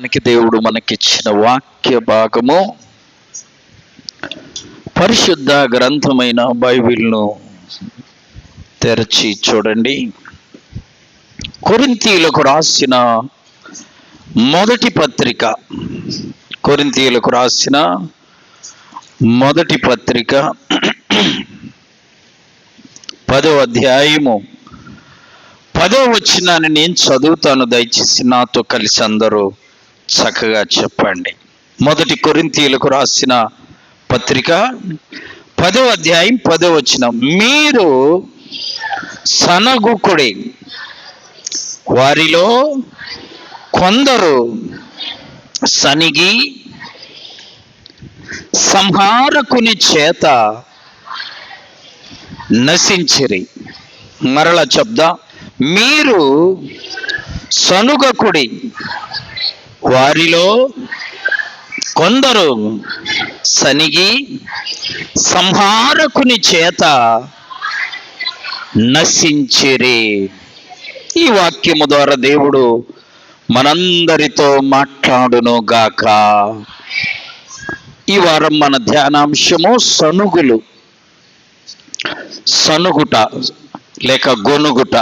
మనకి దేవుడు మనకిచ్చిన వాక్య భాగము పరిశుద్ధ గ్రంథమైన బైబిల్ను తెరచి చూడండి. కొరింథీయులకు రాసిన మొదటి పత్రిక, కొరింథీయులకు రాసిన మొదటి పత్రిక 10వ అధ్యాయము 10వ వచనాన్ని నేను చదువుతాను. దయచేసి నాతో కలిసి అందరూ చక్కగా చెప్పండి. మొదటి కొరింథీయులకు రాసిన పత్రిక 10వ అధ్యాయం 10వ వచనం. మీరు సనగుకుడి, వారిలో కొందరు సనిగి సంహారకుని చేత నశించిరి. మరల చెప్దా, మీరు సనుగకుడి, వారిలో కొందరు సనిగి సంహారకుని చేత నశించిరి. ఈ వాక్యము ద్వారా దేవుడు మనందరితో మాట్లాడును గాక. ఈ వారం మన ధ్యానాంశము సనుగులు, సనుగుట లేక గొనుగుట.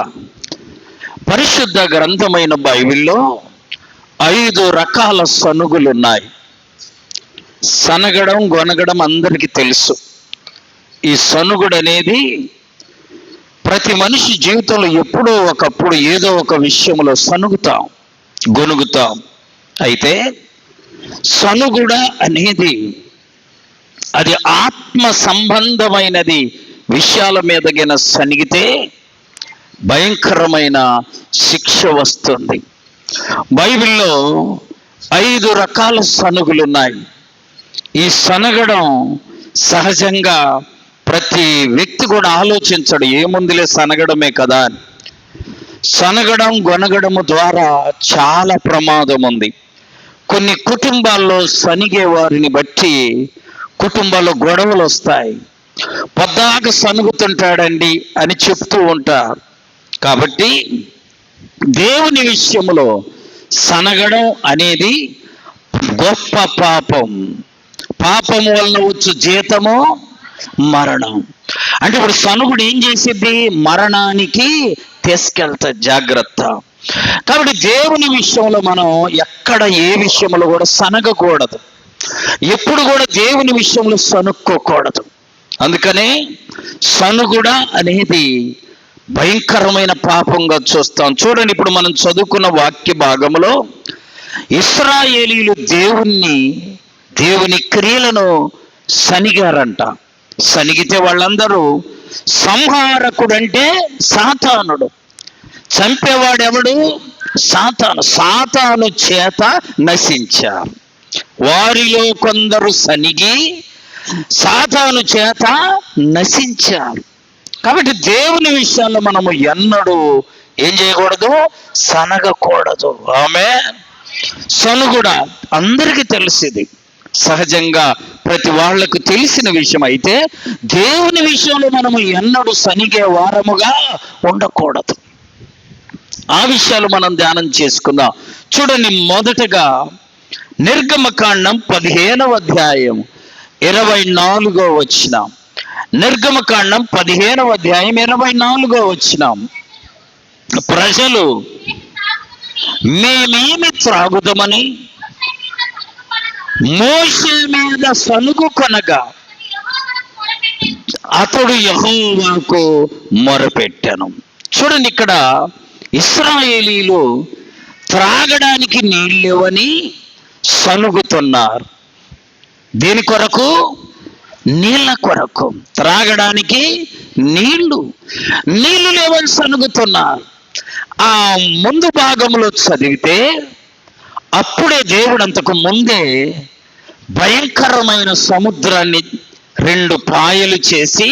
పరిశుద్ధ గ్రంథమైన బైబిల్లో 5 రకాల సనుగులు ఉన్నాయి. సనగడం, గొనగడం అందరికీ తెలుసు. ఈ సనుగుడు అనేది ప్రతి మనిషి జీవితంలో ఎప్పుడో ఒకప్పుడు ఏదో ఒక విషయంలో సనుగుతాం, గొనుగుతాం. అయితే సనుగుడ అనేది అది ఆత్మ సంబంధమైనది. విషయాల మీదగిన సనిగితే భయంకరమైన శిక్ష వస్తుంది. బైబిల్లో 5 రకాల సనుగులు ఉన్నాయి. ఈ సనగడం సహజంగా ప్రతి వ్యక్తి కూడా ఆలోచించడు, ఏముందిలే సనగడమే కదా. సనగడం, గొనగడము ద్వారా చాలా ప్రమాదం ఉంది. కొన్ని కుటుంబాల్లో సనిగే వారిని బట్టి కుటుంబాల్లో గొడవలు వస్తాయి. పొద్దాక సనుగుతుంటాడండి అని చెప్తూ ఉంటారు. కాబట్టి దేవుని విషయంలో సనగడం అనేది గొప్ప పాపం. పాపము వలన వచ్చు జీతము మరణం. అంటే ఇప్పుడు సనుగుడు ఏం చేసిద్ది? మరణానికి తీసుకెళ్తా. జాగ్రత్త. కాబట్టి దేవుని విషయంలో మనం ఎక్కడ ఏ విషయంలో కూడా సనగకూడదు. ఎప్పుడు కూడా దేవుని విషయంలో సనుక్కోకూడదు. అందుకనే సనుగుడ అనేది భయంకరమైన పాపంగా చూస్తాం. చూడండి, ఇప్పుడు మనం చదువుకున్న వాక్య భాగంలో ఇశ్రాయేలీయులు దేవుని క్రియలను సనిగారంట. సనిగితే వాళ్ళందరూ సంహారకుడంటే సాతానుడు, చంపేవాడెవడు? సాతాను చేత నశించారు. వారిలో కొందరు సనిగి సాతాను చేత నశించారు. కాబట్టి దేవుని విషయాల్లో మనము ఎన్నడూ ఏం చేయకూడదు? సనగకూడదు. ఆమె సనుగుడ అందరికీ తెలిసింది, సహజంగా ప్రతి వాళ్లకు తెలిసిన విషయం. అయితే దేవుని విషయంలో మనము ఎన్నడూ సనిగే వారముగా ఉండకూడదు. ఆ విషయాలు మనం ధ్యానం చేసుకుందాం. చూడండి, మొదటగా నిర్గమకాండం 15వ అధ్యాయం 24వ వచనం. నిర్గమకాండం 15వ అధ్యాయం 24వ వచనం. ప్రజలు మేమేమి త్రాగుదామని మోషే మీద సనుగు కొనగా అతడు యెహోవాకు మొరపెట్టాను. చూడండి, ఇక్కడ ఇశ్రాయేలీలు త్రాగడానికి నీళ్ళేవని సనుగుతున్నారు. దేని కొరకు? నీళ్ళ కొరకు. త్రాగడానికి నీళ్లు లేవని సనుగుతున్నారు. ఆ ముందు భాగంలో చదివితే అప్పుడే దేవుడు అంతకు ముందే భయంకరమైన సముద్రాన్ని 2 పాయలు చేసి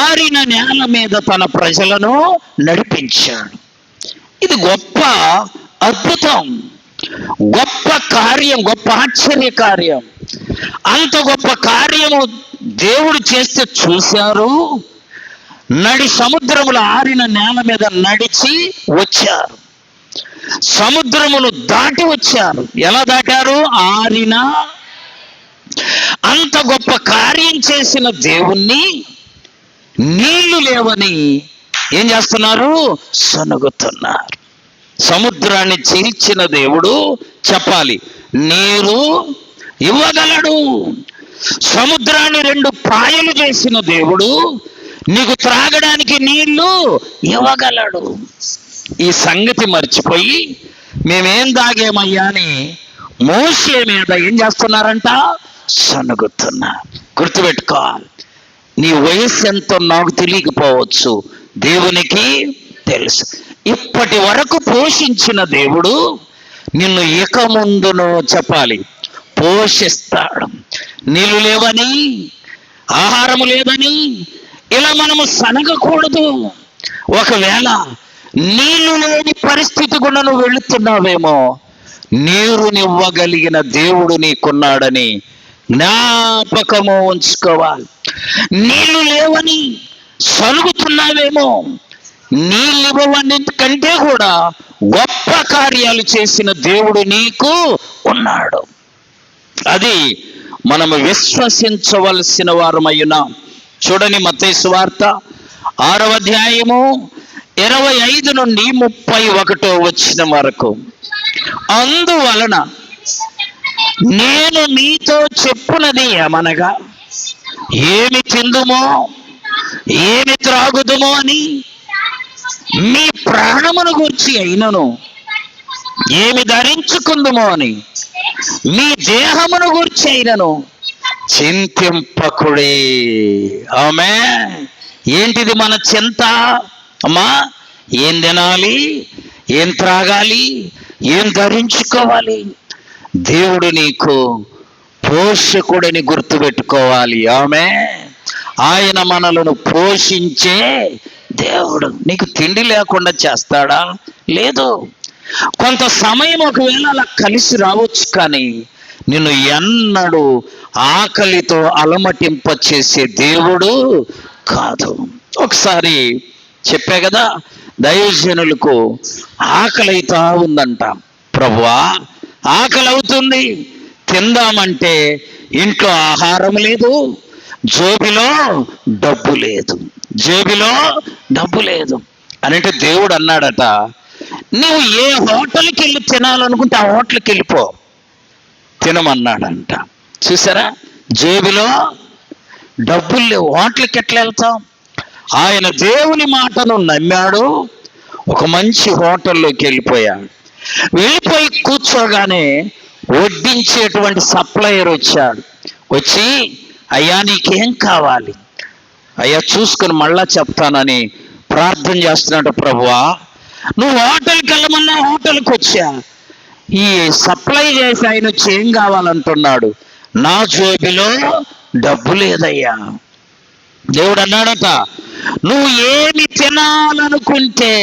ఆరిన నేల మీద తన ప్రజలను నడిపించాడు. ఇది గొప్ప అద్భుతం, గొప్ప కార్యం, గొప్ప ఆశ్చర్య కార్యం. అంత గొప్ప కార్యము దేవుడు చేస్తే చూశారు. నడి సముద్రముల ఆరిన నేల మీద నడిచి వచ్చారు. సముద్రమును దాటి వచ్చారు. ఎలా దాటారు? ఆరిన. అంత గొప్ప కార్యం చేసిన దేవుణ్ణి నీళ్లు లేవని ఏం చేస్తున్నారు? సనుగుతున్నారు. సముద్రాన్ని చీల్చిన దేవుడు చెప్పాలి, నీరు ఇవ్వగలడు. సముద్రాన్ని 2 పాయలు చేసిన దేవుడు నీకు త్రాగడానికి నీళ్లు ఇవ్వగలడు. ఈ సంగతి మర్చిపోయి మేమేం తాగేమయ్యా అని మోషే మీద ఏం చేస్తున్నారంట? సనుగుతున్నారు. గుర్తుపెట్టుకోవాలి, నీ వయస్సు ఎంతో నాకు తెలియకపోవచ్చు, దేవునికి తెలుసు. ఇప్పటి వరకు పోషించిన దేవుడు నిన్ను ఇక ముందును చెప్పాలి పోషిస్తాడు. నీళ్ళు లేవని, ఆహారము లేదని ఇలా మనము సనగకూడదు. ఒకవేళ నీళ్లు లేని పరిస్థితి కూడా నువ్వు వెళుతున్నావేమో, నీరునివ్వగలిగిన దేవుడు నీకున్నాడని జ్ఞాపకము ఉంచుకోవాలి. నీళ్లు లేవని సనుగుతున్నావేమో, నీళ్ళు ఇవ్వవని కంటే కూడా గొప్ప కార్యాలు చేసిన దేవుడు నీకు ఉన్నాడు. అది మనము విశ్వసించవలసిన వారమయ్యున్నాం. చూడండి, మత్తయి సువార్త 6వ అధ్యాయము 25 నుండి 31వ వచనం వరకు. అందువలన నేను మీతో చెప్పునది ఏమనగా, ఏమి తిందుమో ఏమి త్రాగుదుమో అని మీ ప్రాణమును గూర్చి అయినను, ఏమి ధరించుకుందుమో అని మీ దేహమును గూర్చి అయినను చింతింపకుడే. ఆమె ఏంటిది మన చింత? అమ్మా, ఏం తినాలి, ఏం త్రాగాలి, ఏం ధరించుకోవాలి? దేవుడు నీకు పోషకుడిని గుర్తుపెట్టుకోవాలి. ఆమె ఆయన మనలను పోషించే దేవుడు. నీకు తిండి లేకుండా చేస్తాడా? లేదు. కొంత సమయం ఒకవేళ అలా కలిసి రావచ్చు, కానీ నిన్ను ఎన్నడూ ఆకలితో అలమటింప చేసే దేవుడు కాదు. ఒకసారి చెప్పా కదా, దైవజనులకు ఆకలి అవుతా ఉందంట. ప్రభువా, ఆకలి అవుతుంది, తిందామంటే ఇంట్లో ఆహారం లేదు, జోబిలో డబ్బు లేదు, జేబులో డబ్బు లేదు అంటే దేవుడు అన్నాడట, నువ్వు ఏ హోటల్కి వెళ్ళి తినాలనుకుంటే ఆ హోటల్కి వెళ్ళిపో, తినమన్నాడంట. చూసారా, జేబులో డబ్బులు లేవు, హోటల్కి ఎట్లా వెళ్తాం? ఆయన దేవుని మాటను నమ్మాడు, ఒక మంచి హోటల్లోకి వెళ్ళిపోయాడు. వెళ్ళిపోయి కూర్చోగానే వడ్డించేటువంటి సప్లయర్ వచ్చాడు. వచ్చి, అయ్యా నీకేం కావాలి? అయ్యా చూసుకుని మళ్ళా చెప్తానని ప్రార్థన చేస్తున్నాడు. ప్రభువా, నువ్వు హోటల్కి వెళ్ళమన్నా హోటల్కి వచ్చా, ఈ సప్లై చేసి ఆయన వచ్చి ఏం కావాలంటున్నాడు? నా జోబిలో డబ్బు లేదయ్యా. దేవుడు అన్నాడట, నువ్వు ఏమి తినాలనుకుంటే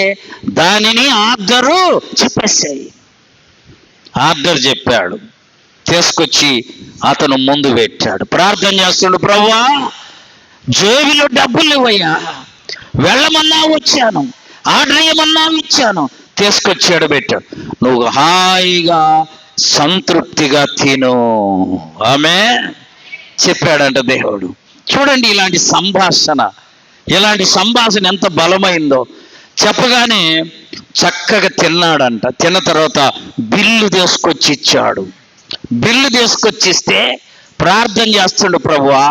దానిని ఆర్డరు చెప్పేసాయి. ఆర్డర్ చెప్పాడు, తీసుకొచ్చి అతను ముందు పెట్టాడు. ప్రార్థన చేస్తున్నాడు, ప్రభువా జోబిలో డబ్బులు ఇవ్వయ్యా, వెళ్ళమన్నా వచ్చాను, ఆర్డర్ ఇవ్వమన్నా ఇచ్చాను, తీసుకొచ్చాడు, పెట్టాడు. నువ్వు హాయిగా సంతృప్తిగా తిను. ఆమె చెప్పాడంట దేవుడు. చూడండి, ఇలాంటి సంభాషణ ఎంత బలమైందో. చెప్పగానే చక్కగా తిన్నాడంట. తిన్న తర్వాత బిల్లు తీసుకొచ్చి ఇచ్చాడు. బిల్లు తీసుకొచ్చిస్తే ప్రార్థన చేస్తుండు, ప్రభువా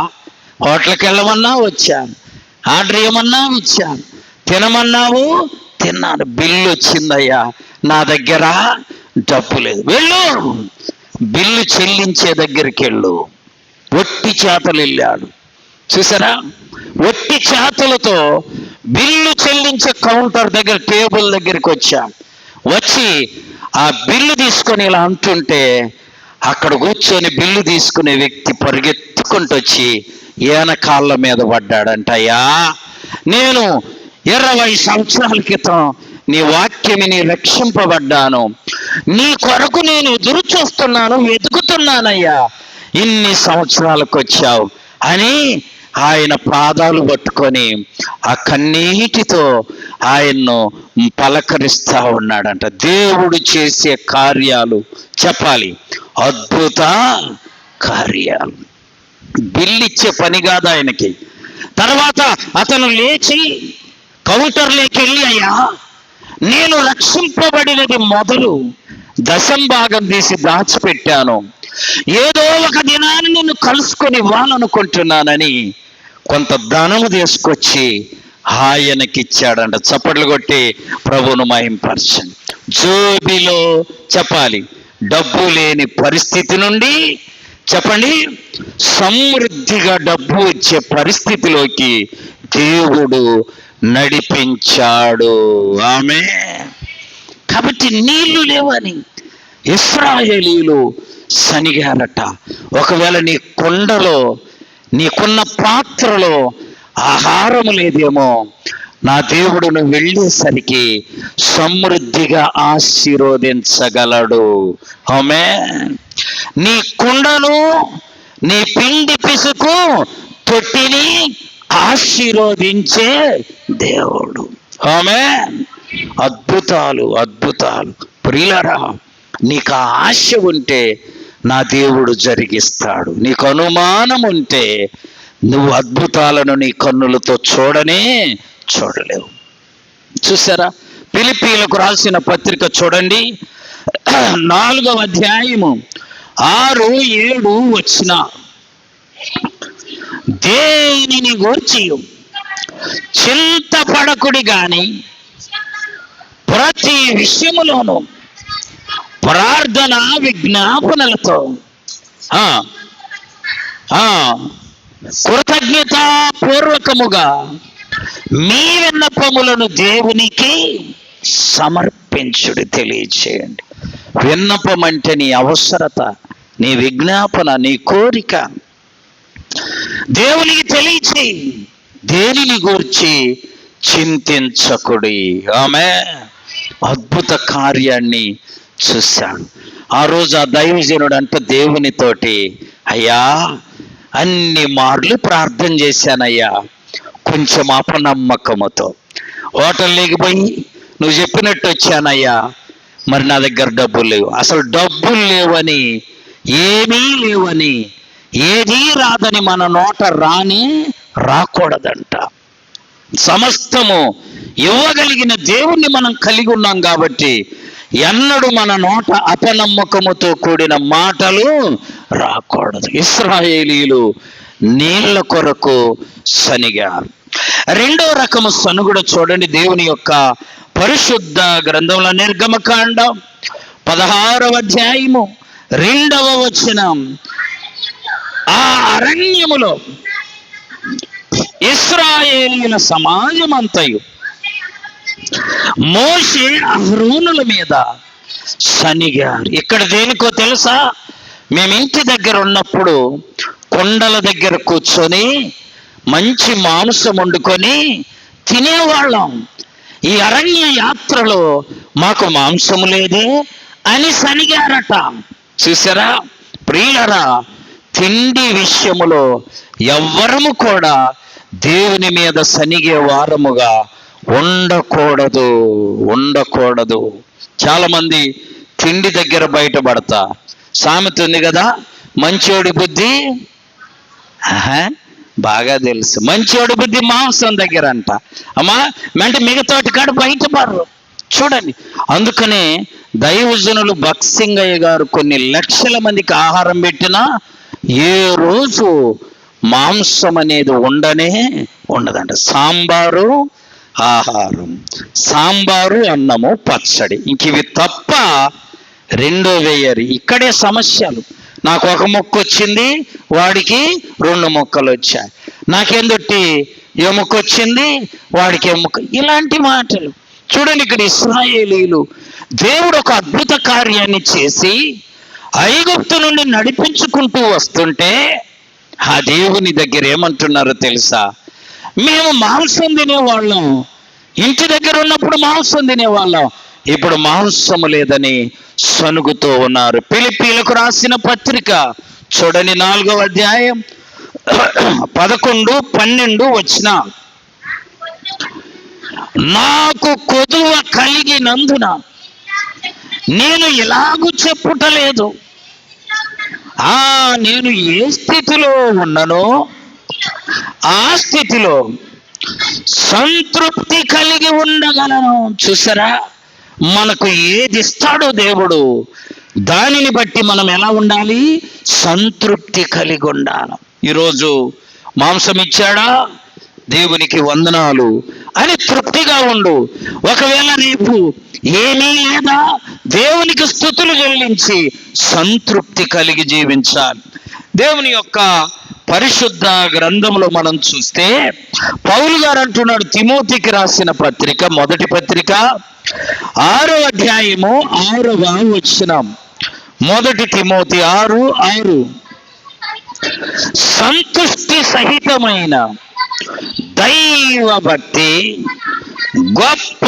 హోటల్కి వెళ్ళమన్నా వచ్చాను, ఆర్డర్ ఇవ్వమన్నా ఇచ్చాను, తినమన్నావు తిన్నాను, బిల్లు వచ్చిందయ్యా, నా దగ్గర డబ్బు లేదు. వెళ్ళు, బిల్లు చెల్లించే దగ్గరికి వెళ్ళు. ఒట్టి చేతలు వెళ్ళాడు. చూసారా, ఒట్టి చేతులతో బిల్లు చెల్లించే కౌంటర్ దగ్గర టేబుల్ దగ్గరికి వచ్చాడు. వచ్చి ఆ బిల్లు తీసుకొని ఇలా అంటుంటే అక్కడ కూర్చొని బిల్లు తీసుకునే వ్యక్తి పరిగెత్తుకుంటూ వచ్చి ఈయన కాళ్ళ మీద పడ్డాడంట. అయ్యా, నేను 20 సంవత్సరాల క్రితం నీ వాక్యమిని రక్షింపబడ్డాను, నీ కొరకు నేను ఎదురు చూస్తున్నాను, వెతుకుతున్నానయ్యా, ఇన్ని సంవత్సరాలకు వచ్చావు అని ఆయన పాదాలు పట్టుకొని ఆ కన్నీటితో ఆయన్ను పలకరిస్తా ఉన్నాడంట. దేవుడు చేసే కార్యాలు చెప్పాలి, అద్భుత కార్యాలు. బిల్లిచ్చే పని కాదు ఆయనకి. తర్వాత అతను లేచి కౌంటర్లోకి వెళ్ళి, అయ్యా నేను రక్షింపబడినది మొదలు దశంభాగం తీసి దాచిపెట్టాను, ఏదో ఒక దినాన్ని నిన్ను కలుసుకొని ఇవ్వాలనుకుంటున్నానని కొంత ధనము తీసుకొచ్చి ఆయనకిచ్చాడంట. చప్పట్లు కొట్టి ప్రభువును మహింపరచండి. జోబిలో చెప్పాలి, డబ్బు లేని పరిస్థితి నుండి చెప్పండి సమృద్ధిగా డబ్బు వచ్చే పరిస్థితిలోకి దేవుడు నడిపించాడు. ఆమె కాబట్టి నీళ్లు లేవని ఇశ్రాయేలీయులు సనిగారట. ఒకవేళ నీ కుండలో, నీకున్న పాత్రలో ఆహారం లేదేమో, నా దేవుడు నువ్వు వెళ్ళేసరికి సమృద్ధిగా ఆశీర్వదించగలడు. ఆమేన్. నీ కుండను, నీ పిండి పిసుకు తొట్టిని ఆశీర్వదించే దేవుడు. ఆమేన్. అద్భుతాలు అద్భుతాలు. ప్రియులారా, నీకు ఆ ఆశ ఉంటే నా దేవుడు జరిగిస్తాడు. నీకు అనుమానం ఉంటే నువ్వు అద్భుతాలను నీ కన్నులతో చూడలేవు. చూసారా, ఫిలిప్పీలకు రాసిన పత్రిక చూడండి, 4వ అధ్యాయము 6, 7 వచ్చిన, దేనిని గూర్చి చింతపడకుడి గాని ప్రతి విషయములోనూ ప్రార్థన విజ్ఞాపనలతో కృతజ్ఞతాపూర్వకముగా మీ విన్నపములను దేవునికి సమర్పించుడి, తెలియచేయండి. విన్నపం అంటే నీ అవసరత, నీ విజ్ఞాపన, నీ కోరిక దేవునికి తెలియచేయి. దేనిని గూర్చి చింతించకుడి. ఆమె అద్భుత కార్యాన్ని చూశాడు. ఆ రోజు ఆ దైవజనుడు అంటే దేవునితోటి, అయ్యా అన్ని మార్లు ప్రార్థన చేశానయ్యా, కొంచెం అపనమ్మకముతో హోటల్లోకి పోయి నువ్వు చెప్పినట్టు వచ్చానయ్యా, మరి నా దగ్గర డబ్బులు లేవు. అసలు డబ్బులు లేవని, ఏమీ లేవని, ఏదీ రాదని మన నోట రాకూడదంట. సమస్తము ఇవ్వగలిగిన దేవుణ్ణి మనం కలిగి ఉన్నాం కాబట్టి ఎన్నడూ మన నోట అపనమ్మకముతో కూడిన మాటలు రాకూడదు. ఇశ్రాయేలీయులు నీళ్ల కొరకు సనిగారు. 2వ రకము సనుగుడు చూడండి, దేవుని యొక్క పరిశుద్ధ గ్రంథంలో నిర్గమకాండం 16వ అధ్యాయము 2వ వచనం, ఆ అరణ్యములో ఇశ్రాయేలీయుల సమాజమంతయు మోషే అహరోనుల మీద సనిగారు. ఇక్కడ దేనికో తెలుసా? మేము ఇంటి దగ్గర ఉన్నప్పుడు కొండల దగ్గర కూర్చొని మంచి మాంసం వండుకొని తినేవాళ్ళం. ఈ అరణ్య యాత్రలో మాకు మాంసం లేదే అని సనిగారట. చూసారా ప్రియులరా, తిండి విషయములో ఎవ్వరము కూడా దేవుని మీద సనిగే వారముగా ఉండకూడదు. చాలా మంది తిండి దగ్గర బయటపడతా. సామెత ఉంది కదా, మంచోడి బుద్ధి బాగా తెలుసు, మంచోడి బుద్ధి మాంసం దగ్గర అంట. అమ్మా అంటే మిగతాటి కాడ బయటపడరు. చూడండి, అందుకనే దైవజనులు బక్సింగయ్య గారు కొన్ని లక్షల మందికి ఆహారం పెట్టినా ఏ రోజు మాంసం అనేది ఉండదంట. సాంబారు ఆహారం, సాంబారు అన్నము పచ్చడి, ఇంక ఇవి తప్ప రెండో వేయరు. ఇక్కడే సమస్యలు. నాకు ఒక మొక్క వచ్చింది, వాడికి 2 మొక్కలు వచ్చాయి. నాకేందొట్టి ఏ మొక్క వచ్చింది, వాడికి ఏ మొక్క, ఇలాంటి మాటలు. చూడండి, ఇక్కడ ఇశ్రాయేలీయులు దేవుడు ఒక అద్భుత కార్యాన్ని చేసి ఐగుప్తు నుండి నడిపించుకుంటూ వస్తుంటే ఆ దేవుని దగ్గర ఏమంటున్నారో తెలుసా? మేము మాంసం తినేవాళ్ళం, ఇంటి దగ్గర ఉన్నప్పుడు మాంసం తినేవాళ్ళం, ఇప్పుడు మాంసము లేదని సనుగుతూ ఉన్నారు. ఫిలిప్పీలకు రాసిన పత్రిక చూడండి, 4వ అధ్యాయం 11, 12 వచ్చిన నాకు కొదువ కలిగినందున నేను ఇలాగూ చెప్పుటలేదు. నేను ఏ స్థితిలో ఉన్నానో ఆ స్థితిలో సంతృప్తి కలిగి ఉండగలను. చూసారా, మనకు ఏది ఇస్తాడో దేవుడు, దానిని బట్టి మనం ఎలా ఉండాలి? సంతృప్తి కలిగి ఉండాలి. ఈరోజు మాంసం ఇచ్చాడా, దేవునికి వందనాలు అని తృప్తిగా ఉండు. ఒకవేళ రేపు ఏమీ లేదా, దేవునికి స్తుతులు చెల్లించి సంతృప్తి కలిగి జీవించాలి. దేవుని యొక్క పరిశుద్ధ గ్రంథంలో మనం చూస్తే పౌలు గారు అంటున్నాడు, తిమోతికి రాసిన పత్రిక, మొదటి పత్రిక 6వ అధ్యాయము 6వ వచనం. మొదటి తిమోతి 6:6 సంతుష్టి సహితమైన దైవ భక్తి గొప్ప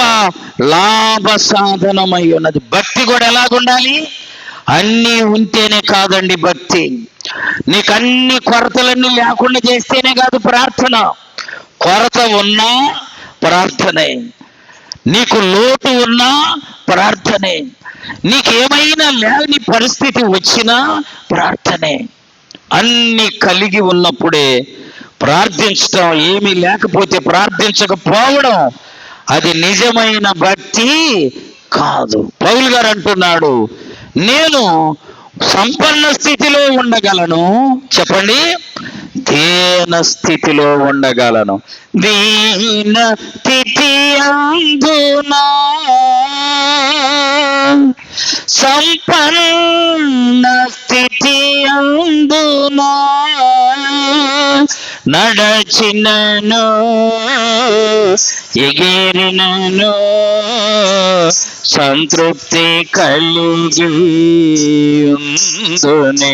లాభ సాధనమై ఉన్నది. భక్తి కూడా ఎలాగుండాలి? అన్నీ ఉంటేనే కాదండి భక్తి. నీకు అన్ని కొరతలన్నీ లేకుండా చేస్తేనే కాదు ప్రార్థన. కొరత ఉన్నా ప్రార్థనే, నీకు లోటు ఉన్నా ప్రార్థనే, నీకేమైనా లేని పరిస్థితి వచ్చినా ప్రార్థనే. అన్ని కలిగి ఉన్నప్పుడే ప్రార్థించడం. ఏమీ లేకపోతే ప్రార్థించకపోవడం అది నిజమైన భక్తి కాదు. పౌలు గారు అంటున్నాడు, నేను సంపన్న స్థితిలో ఉండగలను. చెప్పండి, దీన స్థితిలో ఉండగలను. దీన స్థితి అందునా సంపన్న స్థితి అందునా నడచినను ఎగిరినను సంతృప్తి కలిగి ఉందునే.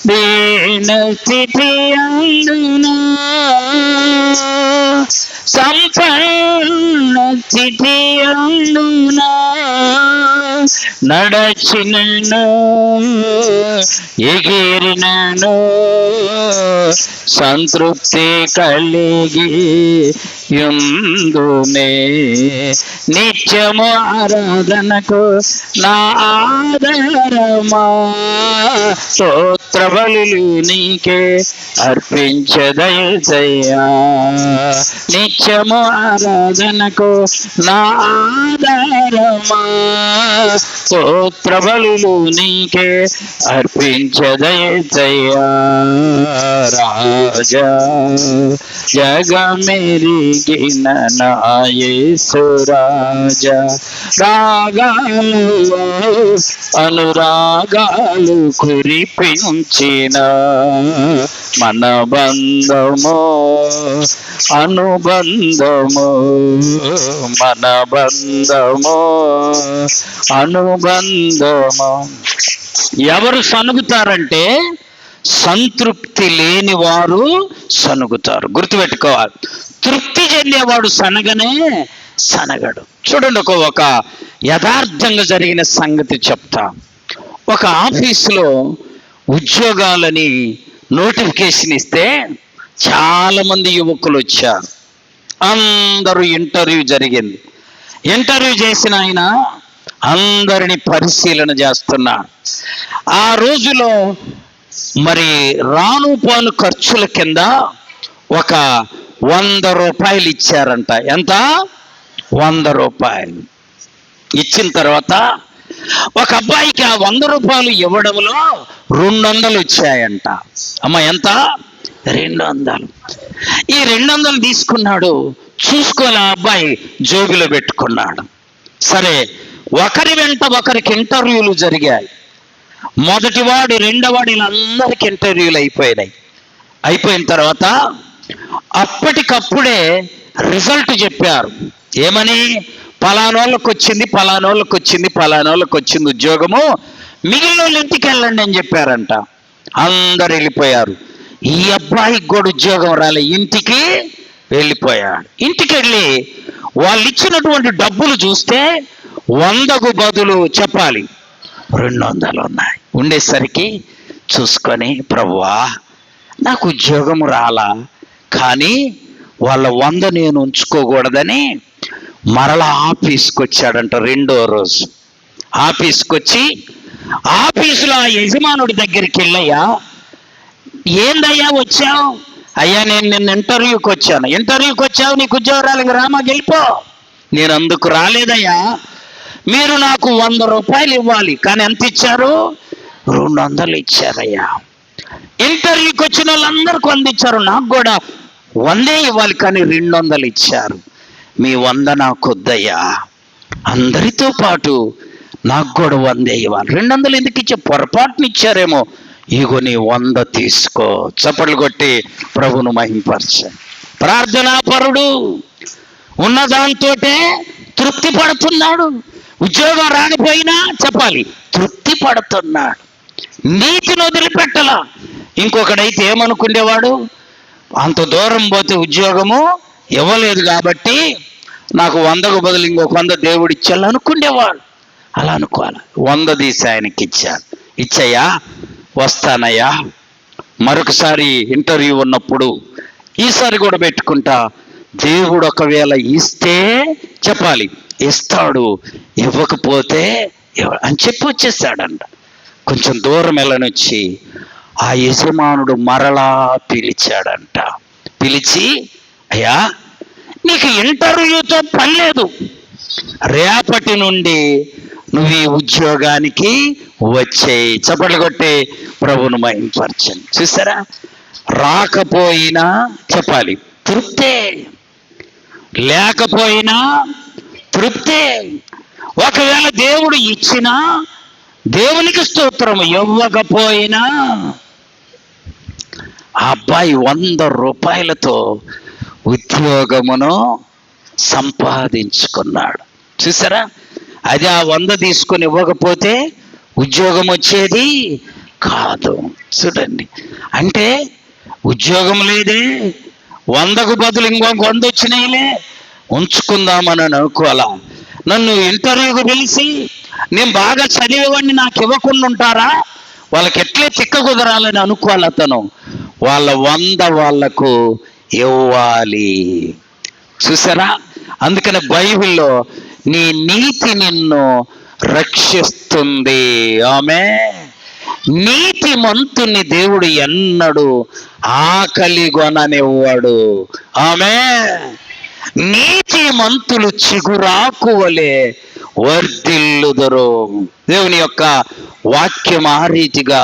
దీన స్థితి అందునా సంపన్న స్థితి అందునా నడచినను ఎగిరినను సంతృప్తి కలిగి యుందునే. నిత్యము ఆరాధనకు నా ఆధారమా స్తోత్ర బలులు నీకే అర్పించదయ్యా. నిత్యము ఆరాధనకు నా ఆధారమా స్తోత్ర బలులు నీకే అర్పించదయ్యా. రాజా జగమెరిగిన నా యేసు రాజా, రాగాలు అనురాగాలు కురిపించిన మన బంధము అనుబంధము, మన బంధము అనుబంధము. ఎవరు సనుగుతారంటే సంతృప్తి లేని వారు సనుగుతారు. గుర్తుపెట్టుకోవాలి, తృప్తి చెందేవాడు సనగనే సనగడు. చూడండి, ఒక యథార్థంగా జరిగిన సంగతి చెప్తా. ఒక ఆఫీసులో ఉద్యోగాలని నోటిఫికేషన్ ఇస్తే చాలా మంది యువకులు వచ్చారు. అందరూ ఇంటర్వ్యూ జరిగింది. ఇంటర్వ్యూ చేసిన ఆయన అందరిని పరిశీలన చేస్తున్నాడు. ఆ రోజులో మరి రాను పోను ఖర్చుల కింద ఒక 100 రూపాయలు ఇచ్చారంట. ఎంత? 100 రూపాయలు ఇచ్చిన తర్వాత ఒక అబ్బాయికి ఆ 100 రూపాయలు ఇవ్వడంలో 200 వచ్చాయంట. అమ్మ ఎంత? 200. ఈ 200 తీసుకున్నాడు, చూసుకొని ఆ అబ్బాయి జోబులో పెట్టుకున్నాడు. సరే, ఒకరి వెంట ఒకరికి ఇంటర్వ్యూలు జరిగాయి. మొదటివాడు రెండోవాడు వీళ్ళందరికీ ఇంటర్వ్యూలు అయిపోయినాయి. అయిపోయిన తర్వాత అప్పటికప్పుడే రిజల్ట్ చెప్పారు. ఏమని? పలానోళ్ళకి వచ్చింది, పలానోళ్ళకి వచ్చింది, పలానోళ్ళకి వచ్చింది ఉద్యోగము, మిగిలిన వాళ్ళు ఇంటికి వెళ్ళండి అని చెప్పారంట. అందరు వెళ్ళిపోయారు. ఈ అబ్బాయికి కూడా ఉద్యోగం రాలే, ఇంటికి వెళ్ళిపోయాడు. ఇంటికి వెళ్ళి వాళ్ళు ఇచ్చినటువంటి డబ్బులు చూస్తే 100కు బదులు చెప్పాలి 200 ఉన్నాయి. ఉండేసరికి చూసుకొని, ప్రభువా నాకు ఉద్యోగం రాలా, కానీ వాళ్ళ 100 నేను ఉంచుకోకూడదని మరలా ఆఫీస్కి వచ్చాడంట. రెండో రోజు ఆఫీస్కి వచ్చి ఆఫీసులో ఆ యజమానుడి దగ్గరికి వెళ్ళయ్యా, ఏందయ్యా వచ్చావు? అయ్యా నేను నిన్న ఇంటర్వ్యూకి వచ్చాను. ఇంటర్వ్యూకి వచ్చావు, నీకు ఉద్యోగం రాలేదు, రామా గెలిపో. నేను అందుకు రాలేదయ్యా, మీరు నాకు 100 రూపాయలు ఇవ్వాలి. కానీ ఎంత ఇచ్చారు? 200 ఇచ్చారయ్యా. ఇంటర్వ్యూకి వచ్చిన వాళ్ళందరికీ 100 ఇచ్చారు, నాకు కూడా 100 ఇవ్వాలి, కానీ 200 ఇచ్చారు. మీ 100 నాకు వద్దయ్యా, అందరితో పాటు నాకు కూడా 100 ఇవ్వాలి. 200 ఎందుకు ఇచ్చే? పొరపాటుని ఇచ్చారేమో. ఇగో నీ 100 తీసుకో. చప్పట్లు కొట్టి ప్రభువును మహింపరచండి. ప్రార్థనాపరుడు ఉన్నదాంతోటే తృప్తి పడుతున్నాడు. ఉద్యోగం రానిపోయినా చెప్పాలి, తృప్తి పడుతున్నాడు. నీతిని వదిలిపెట్టలా. ఇంకొకడైతే ఏమనుకునేవాడు, అంత దూరం పోతే ఉద్యోగము ఇవ్వలేదు కాబట్టి నాకు 100కు బదులు ఇంకొక 100 దేవుడు ఇచ్చాడు అనుకునేవాడు. అలా అనుకోవాలి. 100 తీసి ఆయనకి ఇచ్చాడు. ఇచ్చయ్యా, వస్తానయ్యా, మరొకసారి ఇంటర్వ్యూ ఉన్నప్పుడు ఈసారి కూడా పెట్టుకుంటా. దేవుడు ఒకవేళ ఇస్తే చెప్పాలి, ఇస్తాడు, ఇవ్వకపోతే అని చెప్పి వచ్చేసాడంట. కొంచెం దూరం వెళ్ళనొచ్చి ఆ యజమానుడు మరలా పిలిచాడంట. పిలిచి, అయ్యా నీకు ఇంటర్వ్యూతో పని లేదు, రేపటి నుండి నువ్వు ఈ ఉద్యోగానికి వచ్చేయి. చప్పట్లు కొట్టి ప్రభువును మహింపరచండి. చూసారా, రాకపోయినా చెప్పాలి తృప్తే, లేకపోయినా తృప్తే. ఒకవేళ దేవుడు ఇచ్చినా దేవునికి స్తోత్రం, ఇవ్వకపోయినా ఆ అబ్బాయి 100 రూపాయలతో ఉద్యోగమును సంపాదించుకున్నాడు. చూసారా, అది ఆ 100 తీసుకొని ఇవ్వకపోతే ఉద్యోగం వచ్చేది కాదు. చూడండి, అంటే ఉద్యోగం లేదే, 100కు బదులు ఇంకొక 100 వచ్చినాయిలే, ఉంచుకుందామని అనుకోవాలా. నన్ను ఇంటర్వ్యూకి పిలిచి నేను బాగా చదివేవాడిని నాకు ఇవ్వకుండా ఉంటారా? వాళ్ళకి ఎట్లే తిక్క కుదరాలని అనుకోవాలి. అతను వాళ్ళ 100 వాళ్లకు ఇవ్వాలి. చూసారా, అందుకని బైబిల్లో నీ నీతి నిన్ను రక్షిస్తుంది. ఆమేన్. నీతిమంతుని దేవుడు ఎన్నడూ ఆకలిగొననివ్వడు. ఆమేన్. నీతిమంతులు చిగురాకు వలె వర్ధిల్లుదురు. దేవుని యొక్క వాక్యం ఆ రీతిగా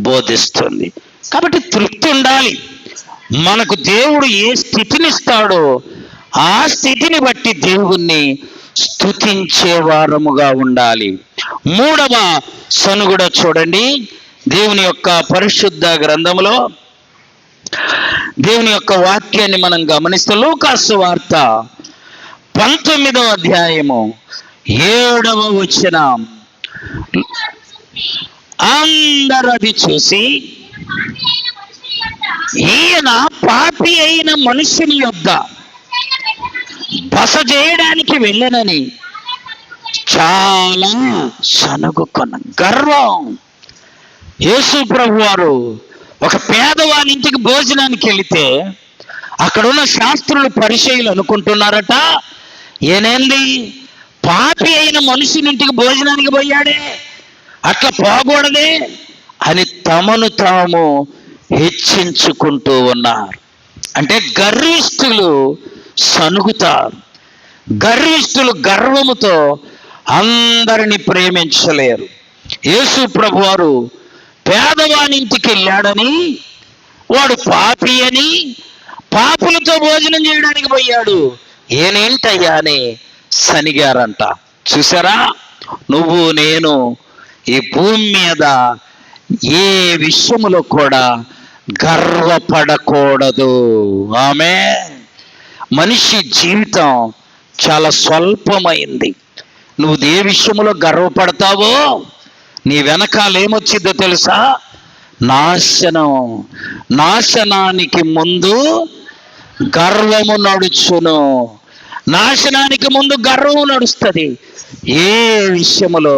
బోధిస్తుంది. కాబట్టి తృప్తి ఉండాలి. మనకు దేవుడు ఏ స్థితినిస్తాడో ఆ స్థితిని బట్టి దేవుణ్ణి స్తుతించే వారముగా ఉండాలి. 3వ సనుగుడ చూడండి, దేవుని యొక్క పరిశుద్ధ గ్రంథంలో దేవుని యొక్క వాక్యాన్ని మనం గమనిస్తే లూకాసు వార్త 19వ అధ్యాయము 7వ వచనం. అందరూ అది చూసి, ఈయన పాపి అయిన మనుషుని యొద్ద బస చేయడానికి వెళ్ళనని చాలా సనుగుకొన్న గర్వం. యేసు ప్రభు వారు ఒక పేదవాని ఇంటికి భోజనానికి వెళితే అక్కడున్న శాస్త్రులు పరిచయులు అనుకుంటున్నారట, ఏనేంది పాపి అయిన మనుషుని ఇంటికి భోజనానికి పోయాడే, అట్లా పోకూడదే అని తమను తాము హెచ్చించుకుంటూ ఉన్నారు. అంటే గర్విష్ఠులు సనుగుతారు. గర్విష్ఠులు గర్వముతో అందరినీ ప్రేమించలేరు. యేసు ప్రభు వారు పేదవాని ఇంటికి వెళ్ళాడని, వాడు పాపి అని, పాపులతో భోజనం చేయడానికి పోయాడు, ఏనేంటయ్యా అని సనిగారంట. చూసారా, నువ్వు నేను ఈ భూమి మీద ఏ విషయములో కూడా గర్వపడకూడదు. ఆమేన్. మనిషి జీవితం చాలా స్వల్పమైంది. నువ్వు ఏ విషయంలో గర్వపడతావో నీ వెనకాల ఏమొచ్చిందో తెలుసా? నాశనం. నాశనానికి ముందు గర్వము నడుచును. నాశనానికి ముందు గర్వము నడుస్తుంది. ఏ విషయములో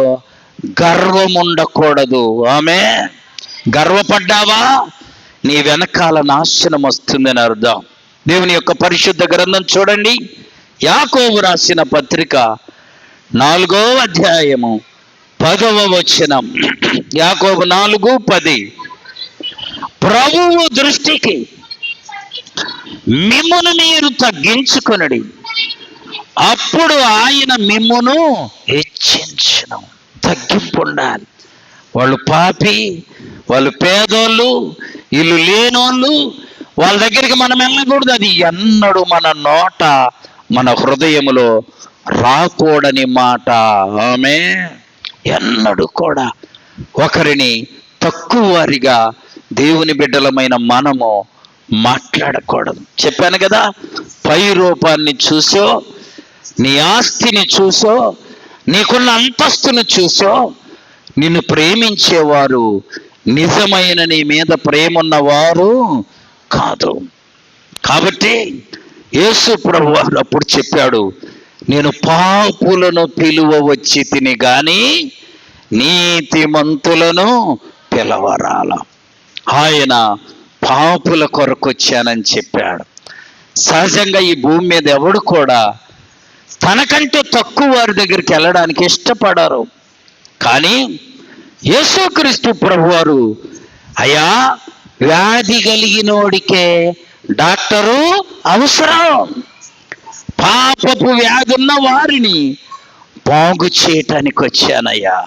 గర్వం ఉండకూడదు. ఆమె గర్వపడ్డావా నీ వెనకాల నాశనం వస్తుందని అర్థం. దేవుని యొక్క పరిశుద్ధ గ్రంథం చూడండి, యాకోబు రాసిన పత్రిక 4వ అధ్యాయము 10వ వచనం. యాకోబు 4:10. ప్రభువు దృష్టికి మిమ్మును మీరు తగ్గించుకొనుడి, అప్పుడు ఆయన మిమ్మును హెచ్చించును. తగ్గింపు ఉండాలి. వాళ్ళు పాపి, వాళ్ళు పేదోళ్ళు, ఇల్లు లేనోళ్ళు, వాళ్ళ దగ్గరికి మనం వెళ్ళకూడదు. అది ఎన్నడూ మన నోట, మన హృదయములో రాకూడని మాట. ఆమె ఎన్నడూ కూడా ఒకరిని తక్కువ వారిగా దేవుని బిడ్డలమైన మనము మాట్లాడకూడదు. చెప్పాను కదా, పై రూపాన్ని చూసో, నీ ఆస్తిని చూసో, నీకున్న అంతస్తును చూసో నిన్ను ప్రేమించేవారు నిజమైన నీ మీద ప్రేమ ఉన్నవారు కాదు. కాబట్టి యేసు ప్రభువారు అప్పుడు చెప్పాడు, నేను పాపులను పిలువ వచ్చి తిని గాని నీతిమంతులను పిలవరాల. ఆయన పాపుల కొరకు వచ్చానని చెప్పాడు. సహజంగా ఈ భూమి మీద ఎవడు కూడా తనకంటే తక్కువ వారి దగ్గరికి వెళ్ళడానికి ఇష్టపడరు. కానీ యేసుక్రీస్తు ప్రభువారు, అయ్యా వ్యాధి కలిగినోడికే డాక్టరు అవసరం, పాపపు వ్యాధి ఉన్న వారిని బాగు చేయటానికి వచ్చానయ్యా,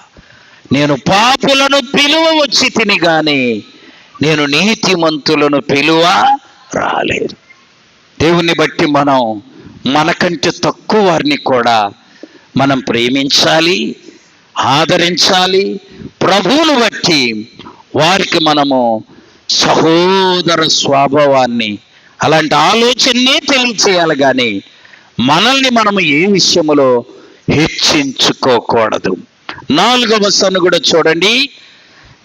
నేను పాపులను పిలువ వచ్చి తిని గాని నేను నీతిమంతులను పిలువ రాలేదు. దేవుని బట్టి మనం మనకంటే తక్కువ వారిని కూడా మనం ప్రేమించాలి, ఆదరించాలి. ప్రభువును బట్టి వారికి మనము సహోదర స్వభావాన్ని, అలాంటి ఆలోచననే తెలియచేయాలి. కానీ మనల్ని మనము ఏ విషయములో హెచ్చించుకోకూడదు. 4వ సనుగుడ చూడండి,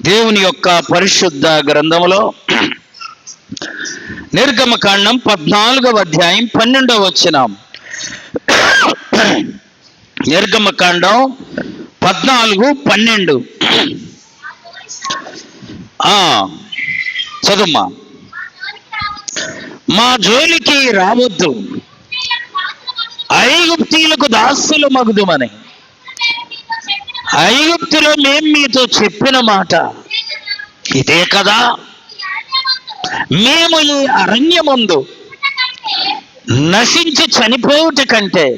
దేవుని యొక్క పరిశుద్ధ గ్రంథములో నిర్గమకాండం 14వ అధ్యాయం 12వ వచనం. నిర్గమకాండం 14:12. చదుమ్మా. మా జోలికి రావద్దు, ఐగుప్తీయులకు దాసులు మగుదుమని ఐగుప్తులో మేము మీతో చెప్పిన మాట ఇదే కదా. మేము ఈ అరణ్యమందు నశించి చనిపోవుట కంటే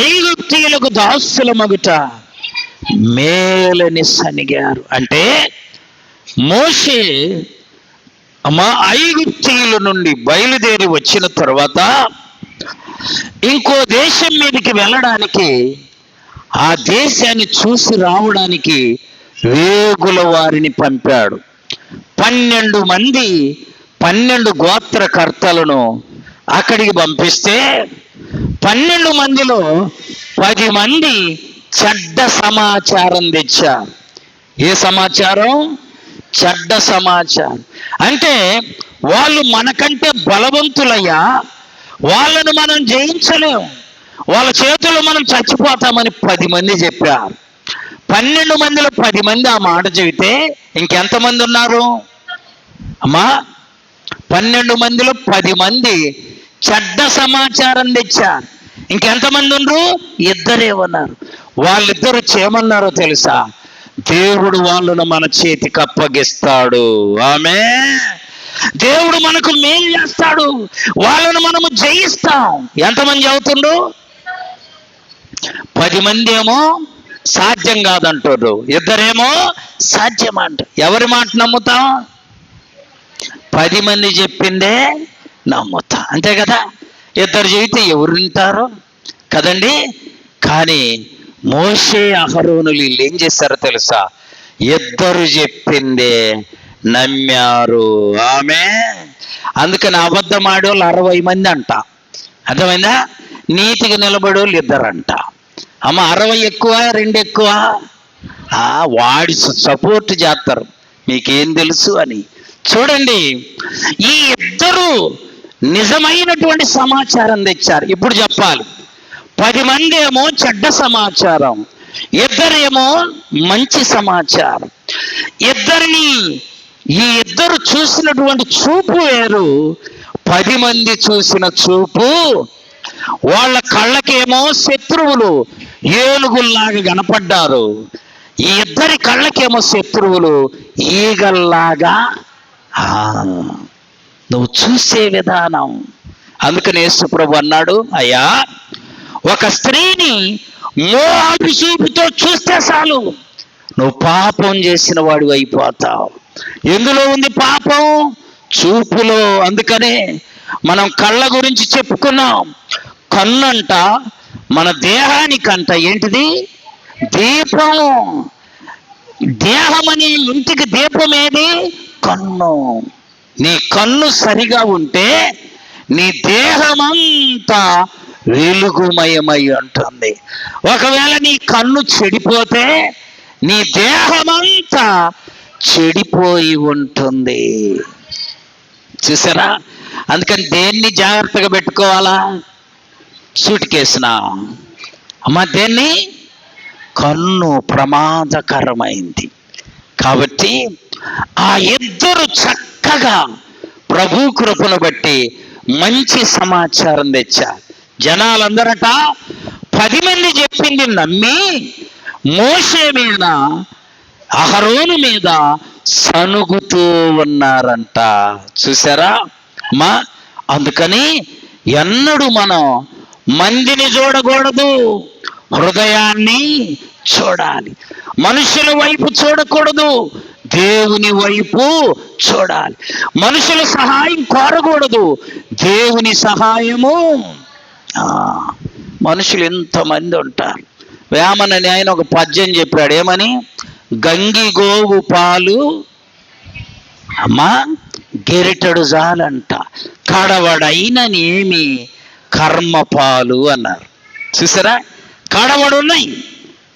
ఐగుప్తీయులకు దాసుల మగుట మేలని సనిగారు. అంటే మోషే ఐగుప్తీయుల నుండి బయలుదేరి వచ్చిన తర్వాత ఇంకో దేశం మీదకి వెళ్ళడానికి, ఆ దేశాన్ని చూసి రావడానికి వేగుల వారిని పంపాడు. 12 మంది 12 గోత్రకర్తలను అక్కడికి పంపిస్తే 12 మందిలో 10 మంది చెడ్డ సమాచారం తెచ్చారు. ఏ సమాచారం? చెడ్డ సమాచారం. అంటే వాళ్ళు మనకంటే బలవంతులయ్యా, వాళ్ళను మనం జయించలేం, వాళ్ళ చేతుల్లో మనం చచ్చిపోతామని 10 మంది చెప్పారు. 12 మందిలో 10 మంది ఆ మాట చెబితే ఇంకెంతమంది ఉన్నారు అమ్మా? 12 మందిలో 10 మంది చెడ్డ సమాచారం తెచ్చారు. ఇంకెంతమంది ఉన్నారు? 2 ఉన్నారు. వాళ్ళిద్దరు చేయమన్నారో తెలుసా? దేవుడు వాళ్ళను మన చేతికి అప్పగిస్తాడు. ఆమేన్. దేవుడు మనకు మేలు చేస్తాడు, వాళ్ళను మనము జయిస్తాం. ఎంతమంది అవుతుండ్రు? 10 మంది ఏమో సాధ్యం కాదంటారు, 2 సాధ్యం అంట. ఎవరి మాట నమ్ముతాం? 10 మంది చెప్పిందే నమ్ముతాం, అంతే కదా. 2 చెబితే ఎవరు వింటారు కదండి. కానీ మోషే అహరోనులు వీళ్ళు ఏం చేశారో తెలుసా? 2 చెప్పిందే నమ్మారు. ఆమె అందుకని అబద్ధం ఆడేవాళ్ళు 60 మంది అంట. అర్థమైందా? నీతిగా నిలబడేవాళ్ళు 2 అంట. అమ్మ 60 ఎక్కువ 2 ఎక్కువ? వాడి సపోర్ట్ చేస్తారు, మీకేం తెలుసు అని. చూడండి, ఈ 2 నిజమైనటువంటి సమాచారం తెచ్చారు. ఇప్పుడు చెప్పాలి, 10 మంది ఏమో చెడ్డ సమాచారం, 2 ఏమో మంచి సమాచారం. 2 ఈ ఇద్దరు చూసినటువంటి చూపు వేరు, 10 మంది చూసిన చూపు. వాళ్ళ కళ్ళకేమో శత్రువులు ఏనుగుల్లాగా కనపడ్డారు, ఈ ఇద్దరి కళ్ళకేమో శత్రువులు ఈగల్లాగా. నువ్వు చూసే విధానం. అందుకని యేసుప్రభు అన్నాడు, అయ్యా ఒక స్త్రీని మోహాపు చూపుతో చూస్తే చాలు, నువ్వు పాపం చేసిన వాడు అయిపోతావు. ఎందులో ఉంది పాపం? చూపులో. అందుకనే మనం కళ్ళ గురించి చెప్పుకున్నాం. కన్నంట మన దేహానికంట ఏంటిది? దీపం. దేహం అనే ఇంటికి దీపం ఏది? కన్ను. నీ కన్ను సరిగా ఉంటే నీ దేహమంతా వెలుగుమయమై ఉంటుంది. ఒకవేళ నీ కన్ను చెడిపోతే నీ దేహమంతా చెడిపోయి ఉంటుంది. చూసారా? అందుకని దేన్ని జాగ్రత్తగా పెట్టుకోవాలా? సూట్ కేసునా అమ్మ, దేన్ని? కన్ను ప్రమాదకరమైంది. కాబట్టి ఆ ఇద్దరు చక్కగా ప్రభు కృపను బట్టి మంచి సమాచారం తెచ్చారు. జనాలందరట 10 మంది చెప్పింది నమ్మి మోషే మీద, అహరోను మీద సనుగుతూ ఉన్నారంట. చూసారా అమ్మా? అందుకని ఎన్నడూ మనం మందిని చూడకూడదు, హృదయాన్ని చూడాలి. మనుషుల వైపు చూడకూడదు, దేవుని వైపు చూడాలి. మనుషుల సహాయం కోరకూడదు, దేవుని సహాయము. మనుషులు ఎంతమంది ఉంటారు. వేమన అని ఆయన ఒక పద్యం చెప్పాడు. ఏమని? గంగి గోవు పాలు అమ్మా గెరిటడు జాలంట, కడవడైననేమి కర్మపాలు అన్నారు. చూసారా? కడవడున్నాయి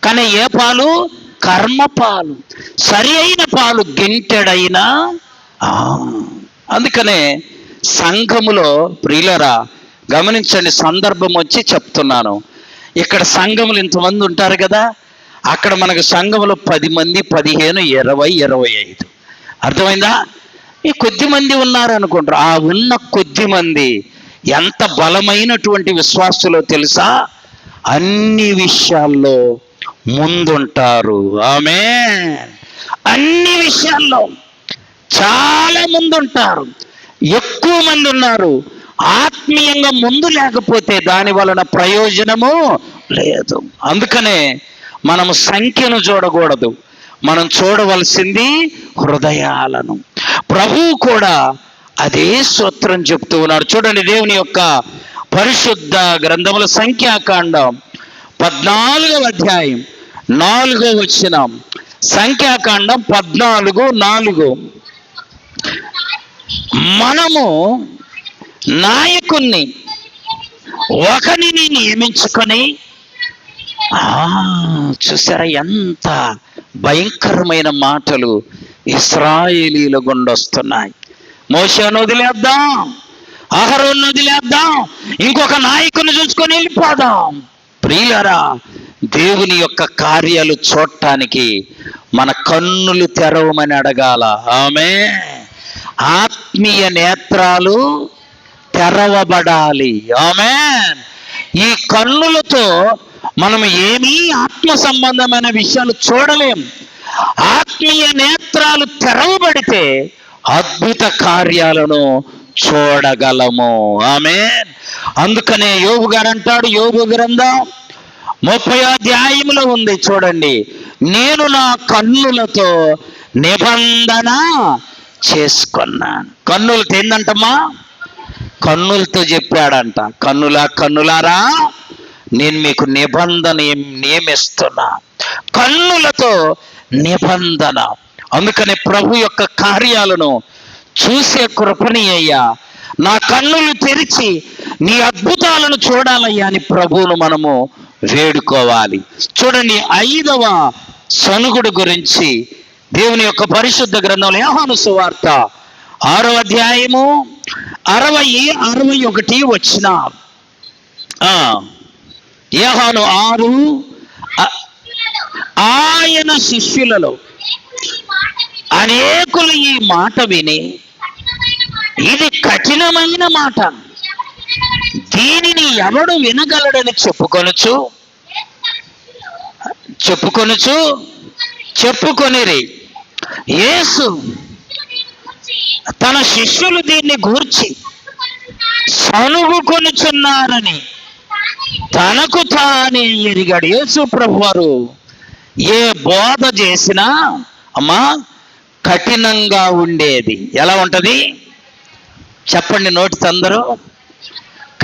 కానీ ఏ పాలు? కర్మపాలు. సరి అయిన పాలు గెంటెడైనా. అందుకనే సంఘములో ప్రియులరా గమనించండి, సందర్భం వచ్చి చెప్తున్నాను. ఇక్కడ సంఘములు ఇంతమంది ఉంటారు కదా, అక్కడ మనకు సంఘములో 10 మంది, 15, 20, 25. అర్థమైందా? ఈ కొద్ది మంది ఉన్నారు అనుకుంటారు. ఆ ఉన్న కొద్ది మంది ఎంత బలమైనటువంటి విశ్వాసులో తెలుసా? అన్ని విషయాల్లో ముందుంటారు. ఆమేన్. అన్ని విషయాల్లో చాలా ముందుంటారు, ఎక్కువ మంది ఉన్నారు. ఆత్మీయంగా ముందు లేకపోతే దాని వలన ప్రయోజనము లేదు. అందుకనే మనము సంఖ్యను చూడకూడదు, మనం చూడవలసింది హృదయాలను. ప్రభువు కూడా అదే సూత్రం చెప్తూ ఉన్నారు. చూడండి, దేవుని యొక్క పరిశుద్ధ గ్రంథముల సంఖ్యాకాండం 14వ అధ్యాయం 4వ వచనం. సంఖ్యాకాండం 14:4. మనము నాయకుణ్ణి ఒకరిని నియమించుకొని. చూసారా ఎంత భయంకరమైన మాటలు ఇశ్రాయేలీల గుండొస్తున్నాయి. మోషేను వదిలేద్దాం, అహరోను వదిలేద్దాం, ఇంకొక నాయకుని చూసుకొని వెళ్ళిపోదాం. ప్రియులారా, దేవుని యొక్క కార్యాలు చూడటానికి మన కన్నులు తెరవమని అడగాల. ఆమేన్. ఆత్మీయ నేత్రాలు తెరవబడాలి. ఆమేన్. ఈ కన్నులతో మనం ఏమీ ఆత్మ సంబంధమైన విషయాలు చూడలేం. ఆత్మీయ నేత్రాలు తెరవబడితే అద్భుత కార్యాలను చూడగలము. ఆమేన్. అందుకనే యోబు గారు అంటాడు, యోబు గ్రంథం 30వ అధ్యాయంలో ఉంది చూడండి, నేను నా కన్నులతో నిబంధన చేసుకున్నాను. కన్నులతో ఏందంటమ్మా? కన్నులతో చెప్పాడంట, కన్నులారా నేను మీకు నిబంధన నియమిస్తున్నా. కన్నులతో నిబంధన. అందుకని ప్రభు యొక్క కార్యాలను చూసే కృపని అయ్యా, నా కన్నులు తెరిచి నీ అద్భుతాలను చూడాలయ్యా అని ప్రభువును మనము వేడుకోవాలి. చూడండి, 5వ సనుగుడు గురించి దేవుని యొక్క పరిశుద్ధ గ్రంథంలో యోహాను సువార్త 6వ అధ్యాయము 60, 61 వచ్చిన. యోహాను 6, ఆయన శిష్యులలో అనేకులు ఈ మాట విని, ఇది కఠినమైన మాట, దీనిని ఎవడు వినగలడని చెప్పుకొనిరి. యేసు తన శిష్యులు దీన్ని గూర్చి సనుగుకొనుచున్నారని తనకు తానే ఎరిగాడు. యేసు ప్రభువారు ఏ బోధ చేసినా అమ్మా కఠినంగా ఉండేది. ఎలా ఉంటది చెప్పండి నోటితో అందరూ?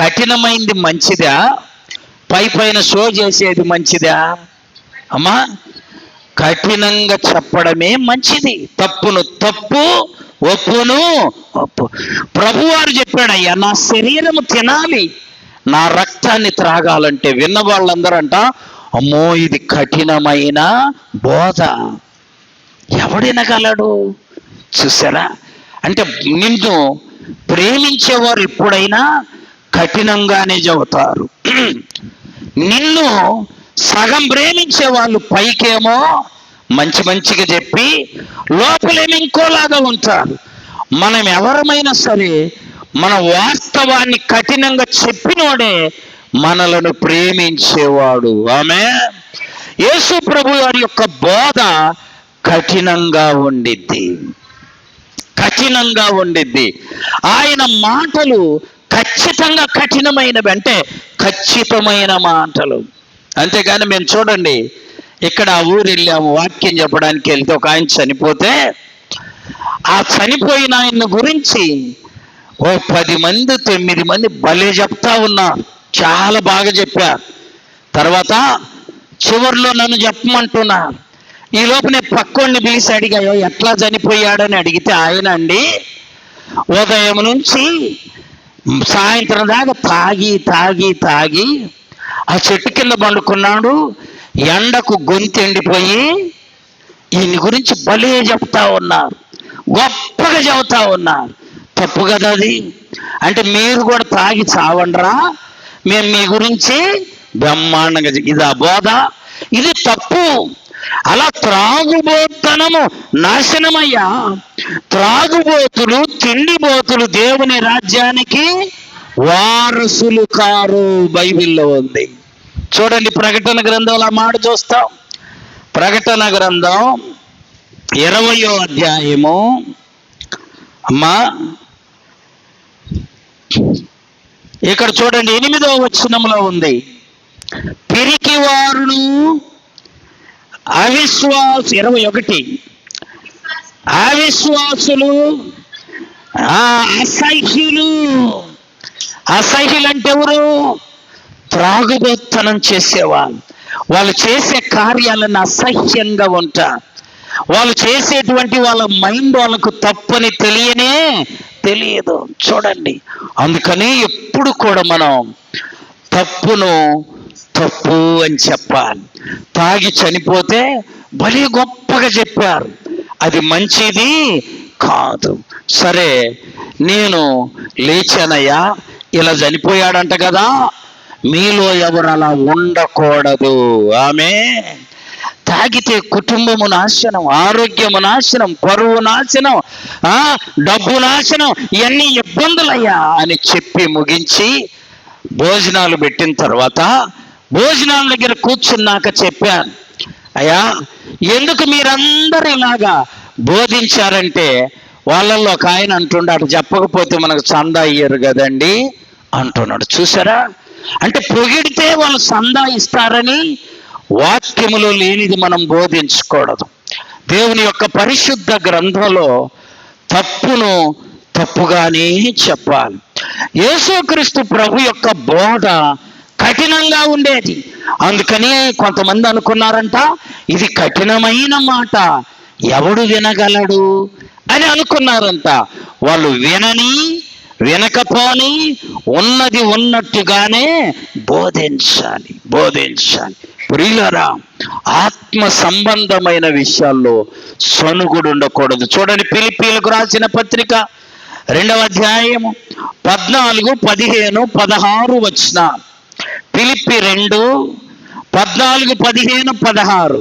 కఠినమైంది మంచిదా, పైన షో చేసేది మంచిదా? అమ్మా కఠినంగా చెప్పడమే మంచిది. తప్పును తప్పు, ఒప్పును ఒప్పు. ప్రభువారు చెప్పాడయ్యా, నా శరీరము తినాలి, నా రక్తాన్ని త్రాగాలంటే విన్న వాళ్ళందరూ అంట, అమ్మో ఇది కఠినమైన బోధ, ఎవడినగలడు? చూసారా? అంటే నిన్ను ప్రేమించేవారు ఎప్పుడైనా కఠినంగానే చెబుతారు. నిన్ను సగం ప్రేమించే వాళ్ళు పైకేమో మంచిగా చెప్పి లోపలేమో ఇంకోలాగా ఉంటారు. మనం ఎవరమైనా సరే మన వాస్తవాన్ని కఠినంగా చెప్పినోడే మనలను ప్రేమించేవాడు. ఆమె యేసు ప్రభు వారి యొక్క బోధ కఠినంగా ఉండిద్ది. ఆయన మాటలు ఖచ్చితంగా కఠినమైనవి, అంటే ఖచ్చితమైన మాటలు. అంతేగాని మేము చూడండి, ఇక్కడ ఊరు వెళ్ళాము వాక్యం చెప్పడానికి వెళ్తే ఒక ఆయన చనిపోతే, ఆ చనిపోయిన ఆయన గురించి 10 మంది 9 మంది భలే చెప్తా ఉన్నారు, చాలా బాగా చెప్పారు. తర్వాత చివరిలో నన్ను చెప్పమంటున్నారు. ఈ లోపునే పక్కోడిని పిలిచి అడిగాయో ఎట్లా చనిపోయాడని అడిగితే, ఆయన అండి ఉదయం నుంచి సాయంత్రం దాకా తాగి ఆ చెట్టు కింద పండుకున్నాడు, ఎండకు గొంతు ఎండిపోయి ఈయన గురించి భలే చెప్తా ఉన్నారు, గొప్పగా చెబుతా ఉన్నారు. తప్పు కదా అది? అంటే మీరు కూడా తాగి చావండ్రా, మేము మీ గురించి బ్రహ్మాండంగా. ఇది అబోధ, ఇది తప్పు. అలా త్రాగుబోతనము నాశనమయ్యా. త్రాగుబోతులు, తిండిబోతులు దేవుని రాజ్యానికి వారసులు కారు, బైబిల్లో ఉంది. చూడండి, ప్రకటన గ్రంథంలో ఆ మాట చూస్తాం. ప్రకటన గ్రంథం 20వ అధ్యాయము అమ్మా, ఇక్కడ చూడండి 8వ వచనంలో ఉంది, పిరికివారును అవిశ్వాసు 21 అవిశ్వాసులు, అసహ్యులు అంటే ఎవరు? త్రాగుబోత్తనం చేసేవాళ్ళు. వాళ్ళు చేసే కార్యాలను అసహ్యంగా ఉంటారు. వాళ్ళు చేసేటువంటి వాళ్ళ మైండ్ వాళ్ళకు తప్పని తెలియదు. చూడండి, అందుకని ఎప్పుడు కూడా మనం తప్పును తప్పు అని చెప్పాలి. తాగి చనిపోతే భలే గొప్పగా చెప్పారు, అది మంచిది కాదు. సరే, నేను లేచానయ్యా, ఇలా చనిపోయాడంట కదా, మీలో ఎవరు అలా ఉండకూడదు. ఆమె తాగితే కుటుంబము నాశనం, ఆరోగ్యము నాశనం, పరువు నాశనం, డబ్బు నాశనం, ఇవన్నీ ఇబ్బందులయ్యా అని చెప్పి ముగించి భోజనాలు పెట్టిన తర్వాత భోజనాల దగ్గర కూర్చున్నాక చెప్పాను, అయ్యా ఎందుకు మీరందరూ ఇలాగా బోధించారంటే, వాళ్ళల్లో ఒక ఆయన అంటున్నాడు, చెప్పకపోతే మనకు చందా ఇయ్యరు కదండి అంటున్నాడు. చూసారా? అంటే పొగిడితే వాళ్ళు చందా ఇస్తారని వాక్యములో లేనిది మనం బోధించకూడదు. దేవుని యొక్క పరిశుద్ధ గ్రంథంలో తప్పును తప్పుగానే చెప్పాలి. యేసుక్రీస్తు ప్రభు యొక్క బోధ కఠినంగా ఉండేది. అందుకని కొంతమంది అనుకున్నారంట, ఇది కఠినమైన మాట, ఎవడు వినగలడు అని అనుకున్నారంట. వాళ్ళు వినకపోని ఉన్నది ఉన్నట్టుగానే బోధించాలి. ప్రియులారా, ఆత్మ సంబంధమైన విషయాల్లో సనుగుడు ఉండకూడదు. చూడండి, ఫిలిప్పీలకు రాసిన పత్రిక 2వ అధ్యాయము 14, 15, 16 వచనాలు. ఫిలిప్పీ 2:14, 15, 16.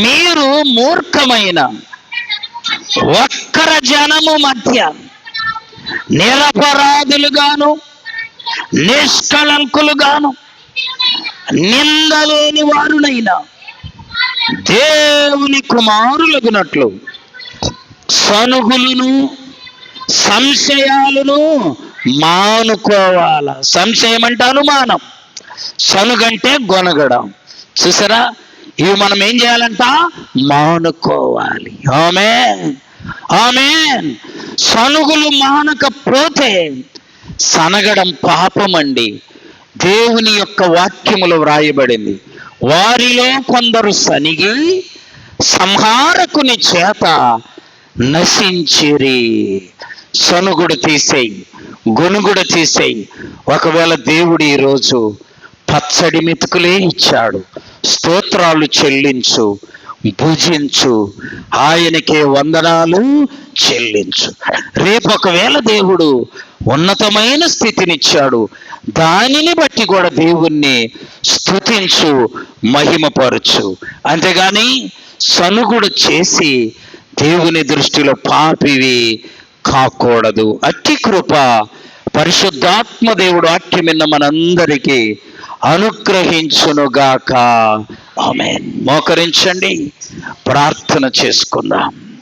మీరు మూర్ఖమైన ఒక్కర జనము మధ్య నిరపరాధులుగాను నిష్కళంకులుగాను నిందలేని వారునైనా దేవుని కుమారులగునట్లు సనుగులను సంశయాలను మానుకోవాల. సంశయం అంటే అనుమానం, సనుగంటే గొనగడం. చూసారా, ఇవి మనం ఏం చేయాలంట? మానుకోవాలి. ఆమేన్, ఆమేన్. సనుగులు మానకపోతే సనగడం పాపమండి. దేవుని యొక్క వాక్యములో వ్రాయబడింది, వారిలో కొందరు సనిగి సంహారకుని చేత నశించిరి. సనుగుడు తీసేయి, గొనుగుడు తీసేయి. ఒకవేళ దేవుడు ఈరోజు పచ్చడి మెతుకులే ఇచ్చాడు, స్తోత్రాలు చెల్లించు, భుజించు, ఆయనకే వందనాలు చెల్లించు. రేపు ఒకవేళ దేవుడు ఉన్నతమైన స్థితినిచ్చాడు, దానిని బట్టి కూడా దేవుణ్ణి స్తుతించు, మహిమపరచు. అంతేగాని సనుగుడు చేసి దేవుని దృష్టిలో పాపివి కాకూడదు. అట్టి కృప పరిశుద్ధాత్మ దేవుడు వాక్యం విన్న మనందరికీ అనుగ్రహించునుగాక. ఆమేన్. మోకరించండి, ప్రార్థన చేసుకుందాం.